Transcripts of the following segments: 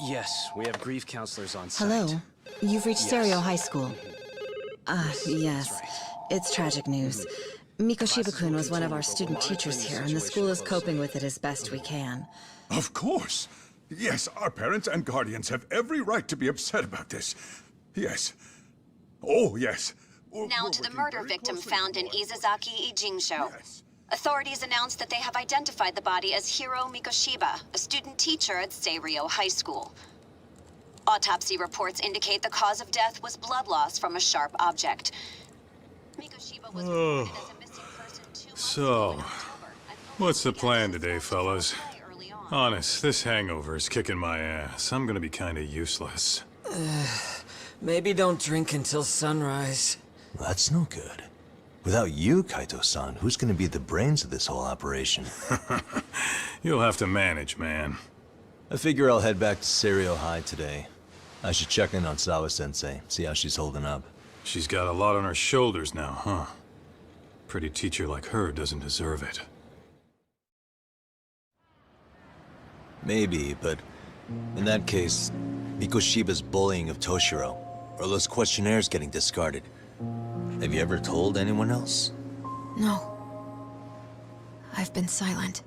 Yes, we have grief counselors on site. Hello. You've reached Yes. Stereo High School. Yes. That's right. It's tragic news. Mikoshiba-kun was one of our student teachers here, and the school is coping with it as best we can. Of course. Yes, our parents and guardians have every right to be upset about this. Yes. Oh, yes. Now to the murder victim found in Izazaki Ijinsho. Yes. Authorities announced that they have identified the body as Hiro Mikoshiba, a student teacher at Seirio High School. Autopsy reports indicate the cause of death was blood loss from a sharp object. Mikoshiba was reported as a missing person 2 months ago in October, and What's the plan police today, fellas? very early on. Honest, this hangover is kicking my ass. I'm gonna be kinda useless. Maybe don't drink until sunrise. That's no good. Without you, Kaito-san, who's gonna be the brains of this whole operation? You'll have to manage, man. I figure I'll head back to Seirio High today. I should check in on Sawa-sensei, see how she's holding up. She's got a lot on her shoulders now, huh? Pretty teacher like her doesn't deserve it. Maybe, but in that case, Mikoshiba's bullying of Toshiro, or those questionnaires getting discarded. Have you ever told anyone else? No. I've been silent.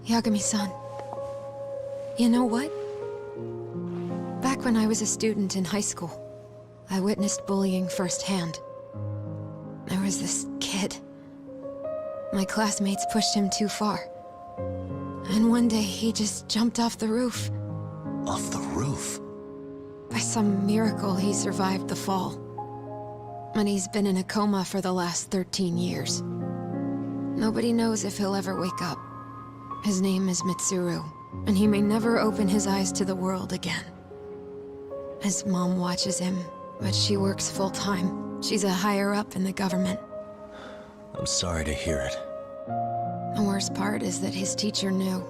Yagami-san. You know what? Back when I was a student in high school, I witnessed bullying firsthand. There was this kid. My classmates pushed him too far. And one day he just jumped off the roof. Off the roof? By some miracle, he survived the fall. And he's been in a coma for the last 13 years. Nobody knows if he'll ever wake up. His name is Mitsuru, and he may never open his eyes to the world again. His mom watches him, but she works full-time. She's a higher-up in the government. I'm sorry to hear it. The worst part is that his teacher knew.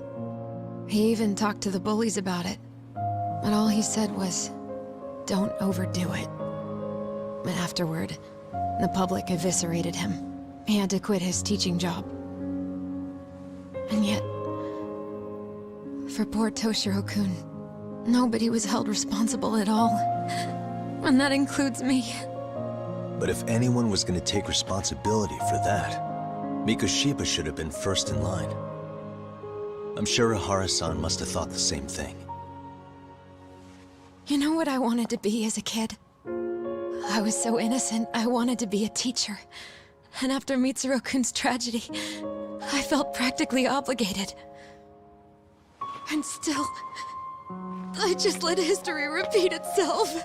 He even talked to the bullies about it. But all he said was, don't overdo it. But afterward, the public eviscerated him. He had to quit his teaching job. And yet, for poor Toshiro-kun, nobody was held responsible at all. And that includes me. But if anyone was gonna take responsibility for that, Mikoshiba should have been first in line. I'm sure Ihara-san must have thought the same thing. You know what I wanted to be as a kid? I was so innocent, I wanted to be a teacher. And after Mitsuru-kun's tragedy, I felt practically obligated. And still, I just let history repeat itself.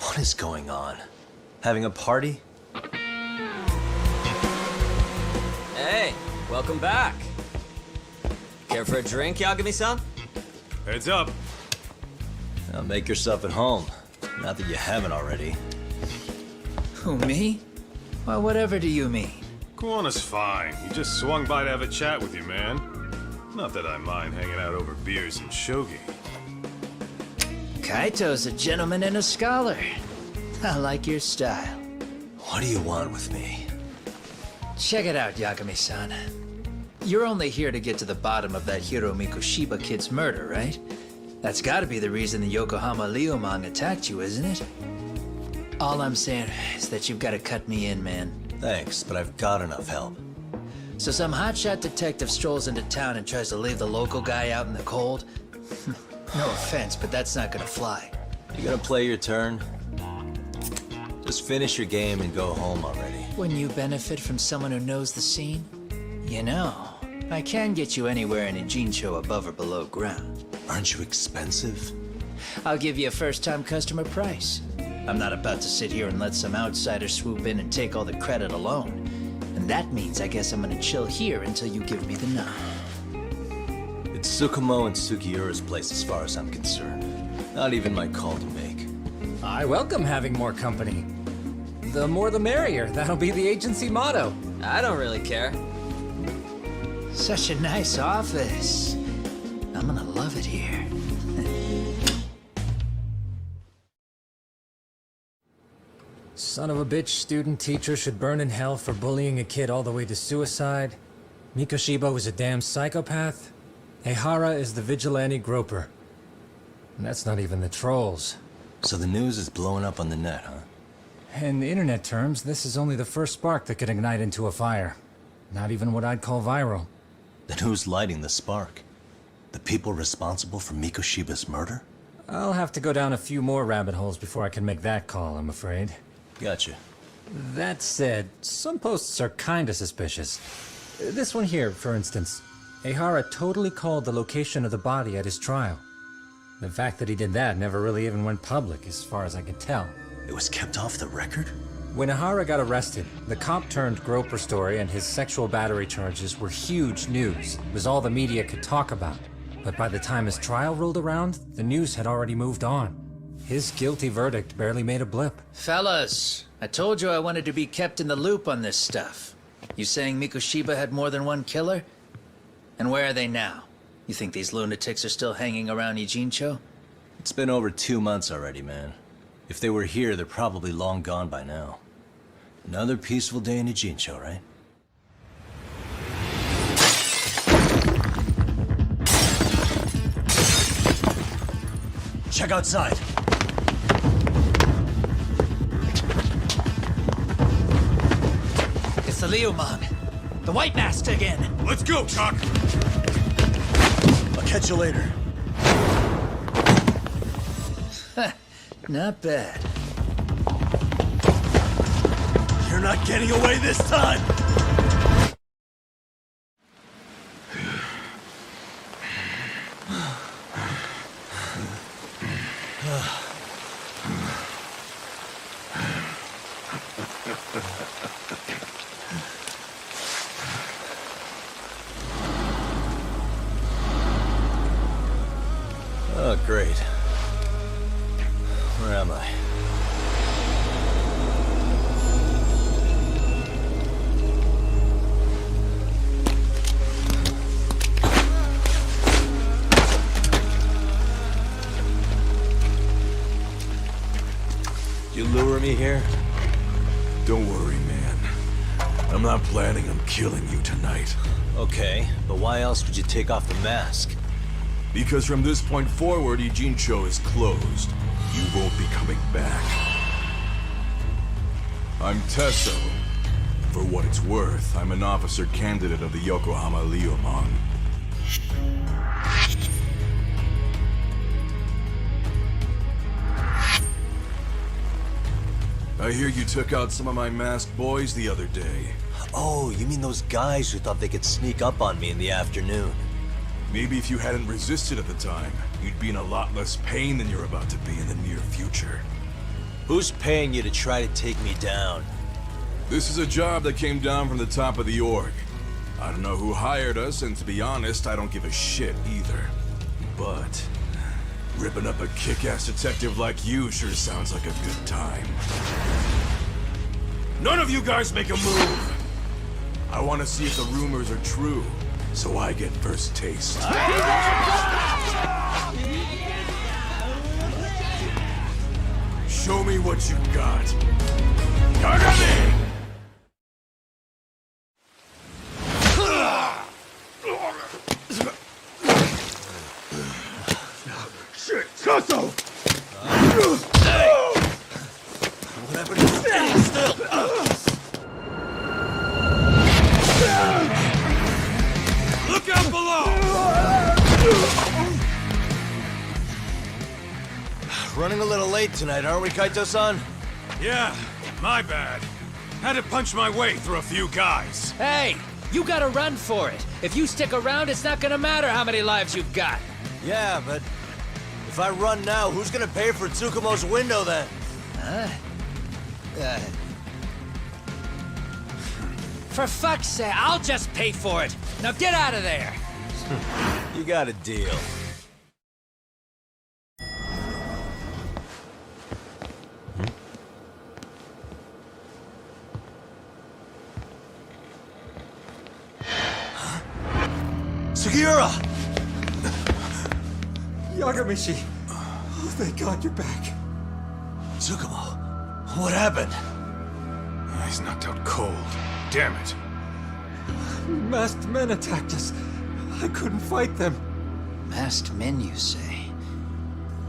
What is going on? Having a party? Hey, welcome back. Care for a drink, Yagami-san? Heads up. Now make yourself at home. Not that you haven't already. Who, me? Well, whatever do you mean? Kuwana's fine. He just swung by to have a chat with you, man. Not that I mind hanging out over beers and shogi. Kaito's a gentleman and a scholar. I like your style. What do you want with me? Check it out, Yagami-san. You're only here to get to the bottom of that Hiro Mikoshiba kid's murder, right? That's gotta be the reason the Yokohama Liumang attacked you, isn't it? All I'm saying is that you've gotta cut me in, man. Thanks, but I've got enough help. So some hotshot detective strolls into town and tries to leave the local guy out in the cold? No offense, but that's not gonna fly. You gonna play your turn? Just finish your game and go home already. Wouldn't you benefit from someone who knows the scene? You know, I can get you anywhere in a Jinsho above or below ground. Aren't you expensive? I'll give you a first-time customer price. I'm not about to sit here and let some outsider swoop in and take all the credit alone. And that means I guess I'm gonna chill here until you give me the nod. It's Tsukumo and Sugiura's place as far as I'm concerned. Not even my call to make. I welcome having more company. The more the merrier. That'll be the agency motto. I don't really care. Such a nice office. I'm gonna love it here. Son of a bitch student teacher should burn in hell for bullying a kid all the way to suicide. Mikoshiba was a damn psychopath. Ehara is the vigilante groper. And that's not even the trolls. So the news is blowing up on the net, huh? In internet terms, this is only the first spark that could ignite into a fire. Not even what I'd call viral. Then who's lighting the spark? The people responsible for Mikoshiba's murder? I'll have to go down a few more rabbit holes before I can make that call, I'm afraid. Gotcha. That said, some posts are kinda suspicious. This one here, for instance. Ehara totally called the location of the body at his trial. The fact that he did that never really even went public, as far as I can tell. It was kept off the record? When Ehara got arrested, the cop-turned-groper story and his sexual battery charges were huge news. It was all the media could talk about. But by the time his trial rolled around, the news had already moved on. His guilty verdict barely made a blip. Fellas, I told you I wanted to be kept in the loop on this stuff. You saying Mikoshiba had more than one killer? And where are they now? You think these lunatics are still hanging around Ijincho? It's been over 2 months already, man. If they were here, they're probably long gone by now. Another peaceful day in Ijincho, right? Check outside. It's the Leomon. The White Mask again. Let's go, Chuck! I'll catch you later. Not bad. You're not getting away this time! Oh, great. Where am I? You lure me here? Don't worry, man. I'm not planning on killing you tonight. Okay, but why else would you take off the mask? Because from this point forward, Ijincho is closed. You won't be coming back. I'm Tesso. For what it's worth, I'm an officer candidate of the Yokohama Leomon. I hear you took out some of my masked boys the other day. Oh, you mean those guys who thought they could sneak up on me in the afternoon? Maybe if you hadn't resisted at the time, you'd be in a lot less pain than you're about to be in the near future. Who's paying you to try to take me down? This is a job that came down from the top of the org. I don't know who hired us, and to be honest, I don't give a shit either. But ripping up a kick-ass detective like you sure sounds like a good time. None of you guys make a move! I want to see if the rumors are true, so I get first taste. Show me what you got. Kagami! Shit, Sasso! What happened to you? Stand still! Look out below! Running a little late tonight, aren't we, Kaito-san? Yeah, my bad. Had to punch my way through a few guys. Hey, you gotta run for it. If you stick around, it's not gonna matter how many lives you've got. Yeah, but if I run now, who's gonna pay for Tsukumo's window then? For fuck's sake, I'll just pay for it. Now get out of there. You got a deal. Sugiura! Yagamishi! Oh, thank God you're back. Tsukumo, what happened? He's knocked out cold. Damn it. Masked men attacked us. I couldn't fight them. Masked men, you say?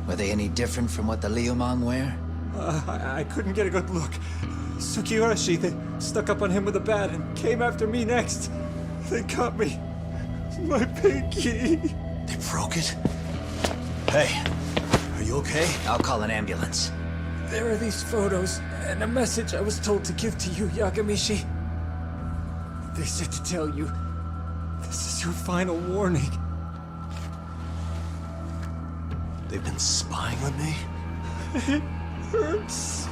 Were they any different from what the Liumang wear? I couldn't get a good look. Sugiurashi, they stuck up on him with a bat and came after me next. They cut me. My pinky. They broke it? Hey, are you okay? I'll call an ambulance. There are these photos and a message I was told to give to you, Yagamishi. They said to tell you, this is your final warning. They've been spying on me? It hurts.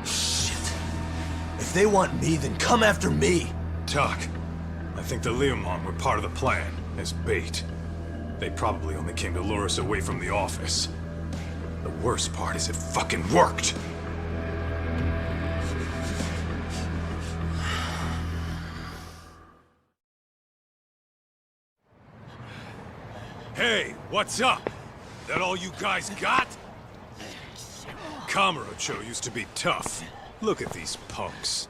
Shit. If they want me, then come after me. Doc, I think the Liumang were part of the plan, as bait. They probably only came to lure us away from the office. The worst part is it fucking worked! Hey, what's up? That all you guys got? Kamurocho used to be tough. Look at these punks.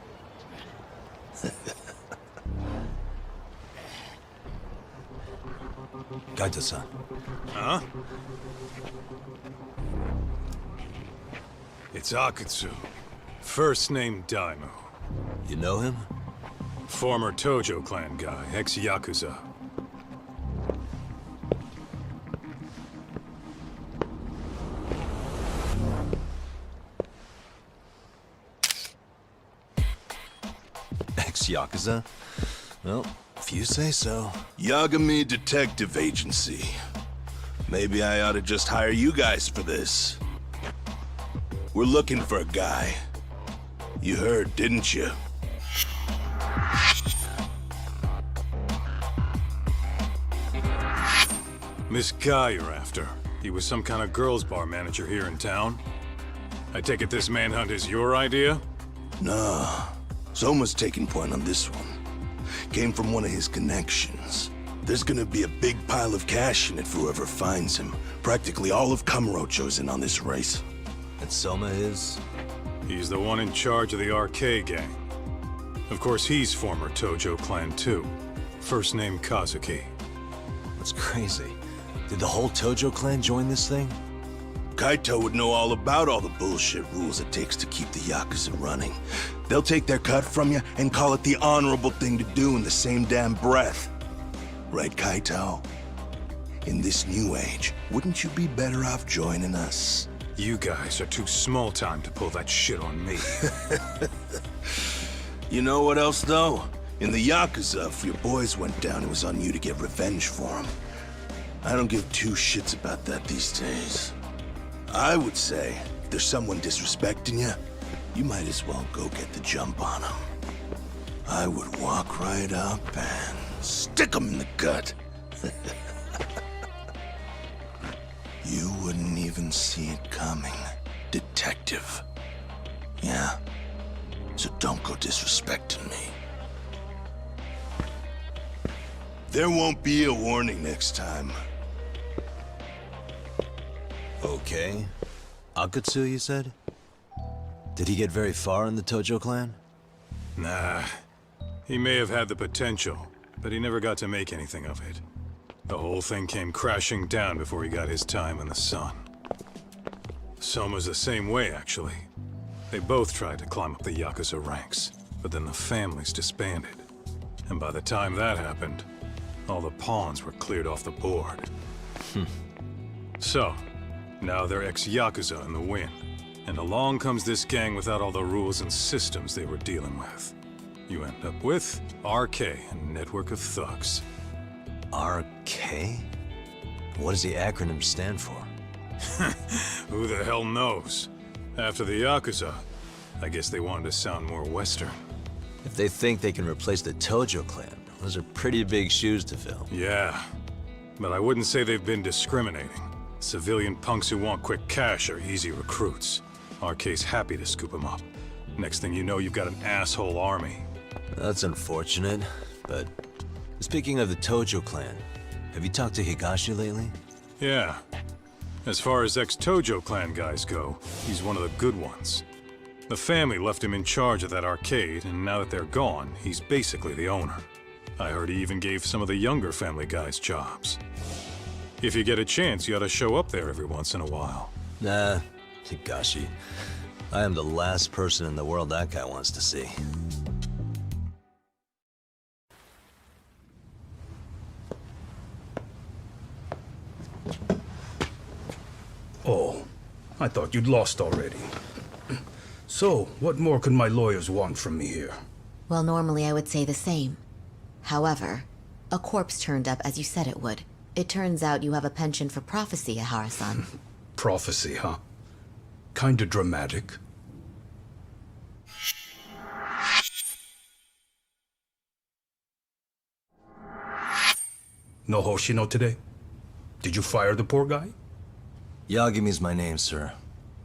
Kaito-san. Huh? It's Akutsu. First name Daimu. You know him? Former Tojo clan guy, ex-Yakuza. Ex-Yakuza? Well, if you say so. Yagami Detective Agency. Maybe I ought to just hire you guys for this. We're looking for a guy. You heard, didn't you? This guy you're after, he was some kind of girls' bar manager here in town? I take it this manhunt is your idea? Nah. Soma's taking point on this one. Came from one of his connections. There's gonna be a big pile of cash in it for whoever finds him. Practically all of Kamurocho's in on this race. And Soma is? He's the one in charge of the RK gang. Of course, he's former Tojo clan too. First name Kazuki. That's crazy. Did the whole Tojo clan join this thing? Kaito would know all about all the bullshit rules it takes to keep the Yakuza running. They'll take their cut from you and call it the honorable thing to do in the same damn breath. Right, Kaito? In this new age, wouldn't you be better off joining us? You guys are too small time to pull that shit on me. You know what else, though? In the Yakuza, if your boys went down, it was on you to get revenge for them. I don't give two shits about that these days. I would say, if there's someone disrespecting you, you might as well go get the jump on them. I would walk right up and stick them in the gut. You wouldn't even see it coming, detective. Yeah? So don't go disrespecting me. There won't be a warning next time. Okay. Akutsu, you said? Did he get very far in the Tojo clan? Nah. He may have had the potential, but he never got to make anything of it. The whole thing came crashing down before he got his time in the sun. Soma's the same way, actually. They both tried to climb up the Yakuza ranks, but then the families disbanded. And by the time that happened, all the pawns were cleared off the board. So, now they're ex-Yakuza in the wind. And along comes this gang without all the rules and systems they were dealing with. You end up with RK, a network of thugs. RK? What does the acronym stand for? Who the hell knows? After the Yakuza, I guess they wanted to sound more Western. If they think they can replace the Tojo clan, those are pretty big shoes to fill. Yeah, but I wouldn't say they've been discriminating. Civilian punks who want quick cash are easy recruits. RK's happy to scoop them up. Next thing you know, you've got an asshole army. That's unfortunate, but speaking of the Tojo clan, Have you talked to Higashi lately? Yeah. As far as ex-Tojo clan guys go, he's one of the good ones. The family left him in charge of that arcade, and now that they're gone, he's basically the owner. I heard he even gave some of the younger family guys jobs. If you get a chance, you ought to show up there every once in a while. Nah, Higashi. I am the last person in the world that guy wants to see. Oh, I thought you'd lost already. So, what more could my lawyers want from me here? Well, normally I would say the same. However, a corpse turned up as you said it would. It turns out you have a penchant for prophecy, Ihara-san. Prophecy, huh? Kinda dramatic. No Hoshino today? Did you fire the poor guy? Yagumi's my name, sir.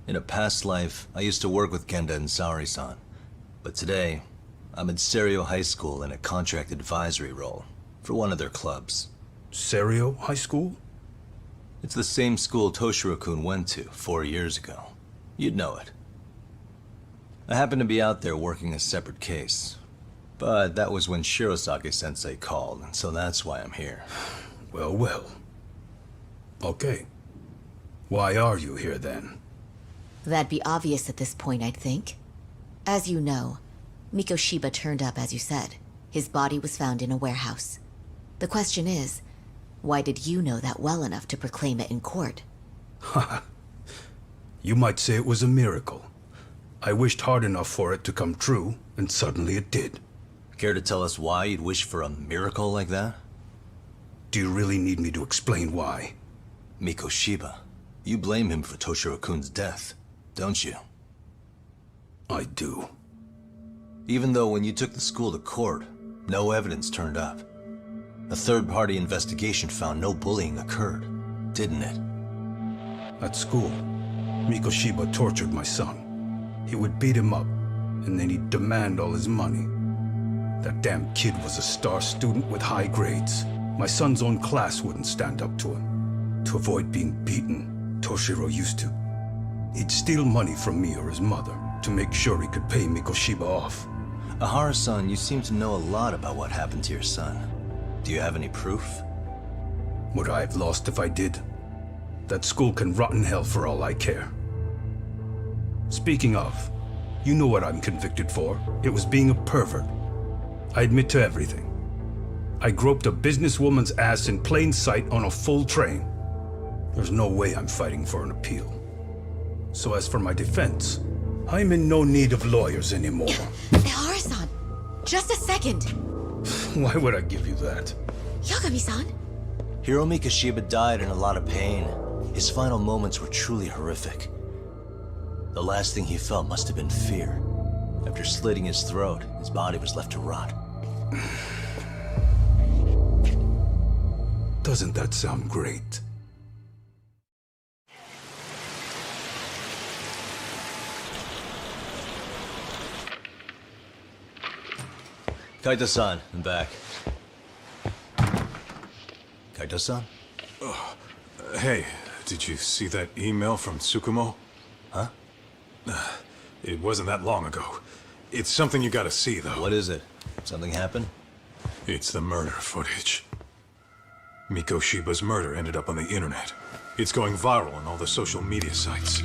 In a past life, I used to work with Kenda and Saori-san. But today, I'm at Serio High School in a contract advisory role for one of their clubs. Serio High School? It's the same school Toshiro-kun went to 4 years ago. You'd know it. I happened to be out there working a separate case. But that was when Shirosake-sensei called, and so that's why I'm here. Well, well. Okay. Why are you here then? That'd be obvious at this point, I'd think. As you know, Mikoshiba turned up as you said. His body was found in a warehouse. The question is, why did you know that well enough to proclaim it in court? Haha. You might say it was a miracle. I wished hard enough for it to come true, and suddenly it did. Care to tell us why you'd wish for a miracle like that? Do you really need me to explain why? Mikoshiba. You blame him for Toshiro-kun's death, don't you? I do. Even though when you took the school to court, no evidence turned up. A third-party investigation found no bullying occurred, didn't it? At school, Mikoshiba tortured my son. He would beat him up, and then he'd demand all his money. That damn kid was a star student with high grades. My son's own class wouldn't stand up to him. To avoid being beaten, Toshiro used to. He'd steal money from me or his mother to make sure he could pay Mikoshiba off. Ihara-san, you seem to know a lot about what happened to your son. Do you have any proof? Would I have lost if I did? That school can rot in hell for all I care. Speaking of, you know what I'm convicted for. It was being a pervert. I admit to everything. I groped a businesswoman's ass in plain sight on a full train. There's no way I'm fighting for an appeal. So as for my defense, I'm in no need of lawyers anymore. Ihara-san, just a second. Why would I give you that? Yagami-san? Hiro Mikoshiba died in a lot of pain. His final moments were truly horrific. The last thing he felt must have been fear. After slitting his throat, his body was left to rot. Doesn't that sound great? Kaito-san, I'm back. Kaito-san? Hey, did you see that email from Tsukumo? Huh? It wasn't that long ago. It's something you gotta see, though. What is it? Something happened? It's the murder footage. Mikoshiba's murder ended up on the internet. It's going viral on all the social media sites.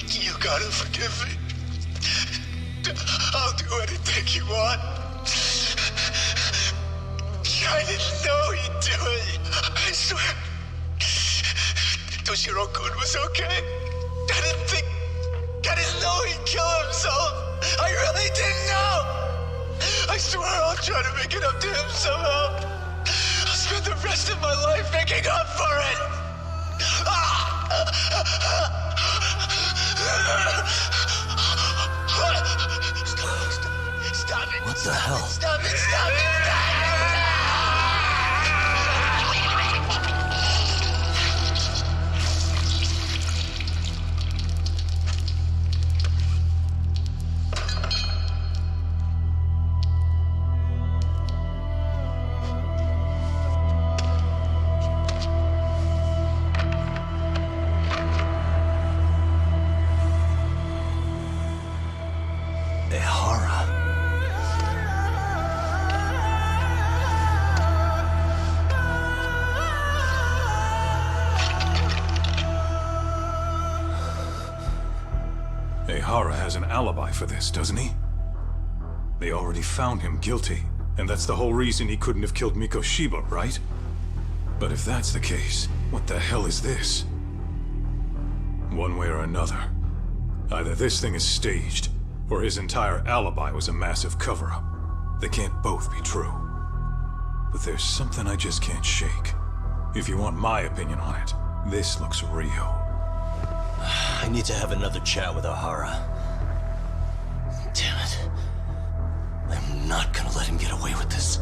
You gotta forgive me. I'll do anything you want. I didn't know he'd do it. I swear. Toshiro-kun was okay. I didn't know he'd kill himself. I really didn't know. I swear I'll try to make it up to him somehow. I'll spend the rest of my life making up for it. Stop it. What the hell? Stop it. Stop it. Ehara has an alibi for this, doesn't he? They already found him guilty, and that's the whole reason he couldn't have killed Mikoshiba, right? But if that's the case, what the hell is this? One way or another, either this thing is staged, or his entire alibi was a massive cover-up. They can't both be true. But there's something I just can't shake. If you want my opinion on it, this looks real. I need to have another chat with Ehara. Damn it. I'm not gonna let him get away with this.